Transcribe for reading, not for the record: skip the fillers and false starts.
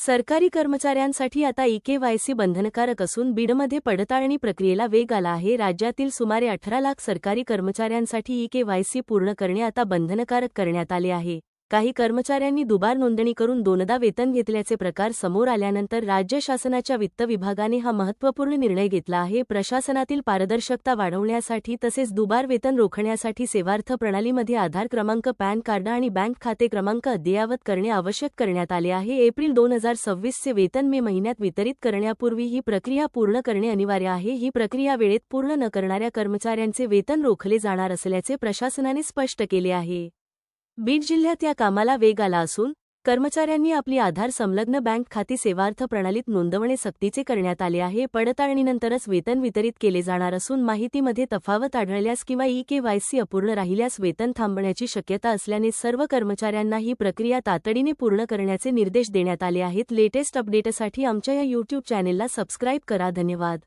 सरकारी कर्मचाऱ्यांसाठी आता ई-के-वाय-सी बंधनकारक असून बीडमध्ये पडताळणी प्रक्रियेला वेग आला आहे। राज्यातील सुमारे 18 लाख सरकारी कर्मचाऱ्यांसाठी ई-के-वाय-सी पूर्ण करणे आता बंधनकारक करण्यात आले आहे। काही कर्मचाऱ्यांनी दुबार नोंदणी करून दोनदा वेतन घेतल्याचे प्रकार समोर आल्यानंतर राज्य शासनाच्या वित्त विभागाने हा महत्त्वपूर्ण निर्णय घेतला आहे। प्रशासनातील पारदर्शकता वाढवण्यासाठी तसेच दुबार वेतन रोखण्यासाठी सेवार्थ प्रणालीमध्ये आधार क्रमांक, पॅन कार्ड आणि बँक खाते क्रमांक अद्ययावत करणे आवश्यक करण्यात आले आहे। एप्रिल 2026 चे वेतन मे महिन्यात वितरित करण्यापूर्वी ही प्रक्रिया पूर्ण करणे अनिवार्य आहे। ही प्रक्रिया वेळेत पूर्ण न करणाऱ्या कर्मचाऱ्यांचे वेतन रोखले जाणार असल्याचे प्रशासनाने स्पष्ट केले आहे। बीड जिल्ह्यात या कामाला वेग आला असून कर्मचाऱ्यांनी आपली आधार संलग्न बँक खाती सेवार्थ प्रणालीत नोंदवणे सक्तीचे करण्यात आले आहे। पडताळणीनंतरच वेतन वितरित केले जाणार असून माहितीमध्ये तफावत आढळल्यास किंवा ई-के-वाय-सी अपूर्ण राहिल्यास वेतन थांबण्याची शक्यता असल्याने सर्व कर्मचाऱ्यांना ही प्रक्रिया तातडीने पूर्ण करण्याचे निर्देश देण्यात आले आहेत। लेटेस्ट अपडेटसाठी आमच्या या YouTube चॅनेलला सबस्क्राईब करा। धन्यवाद।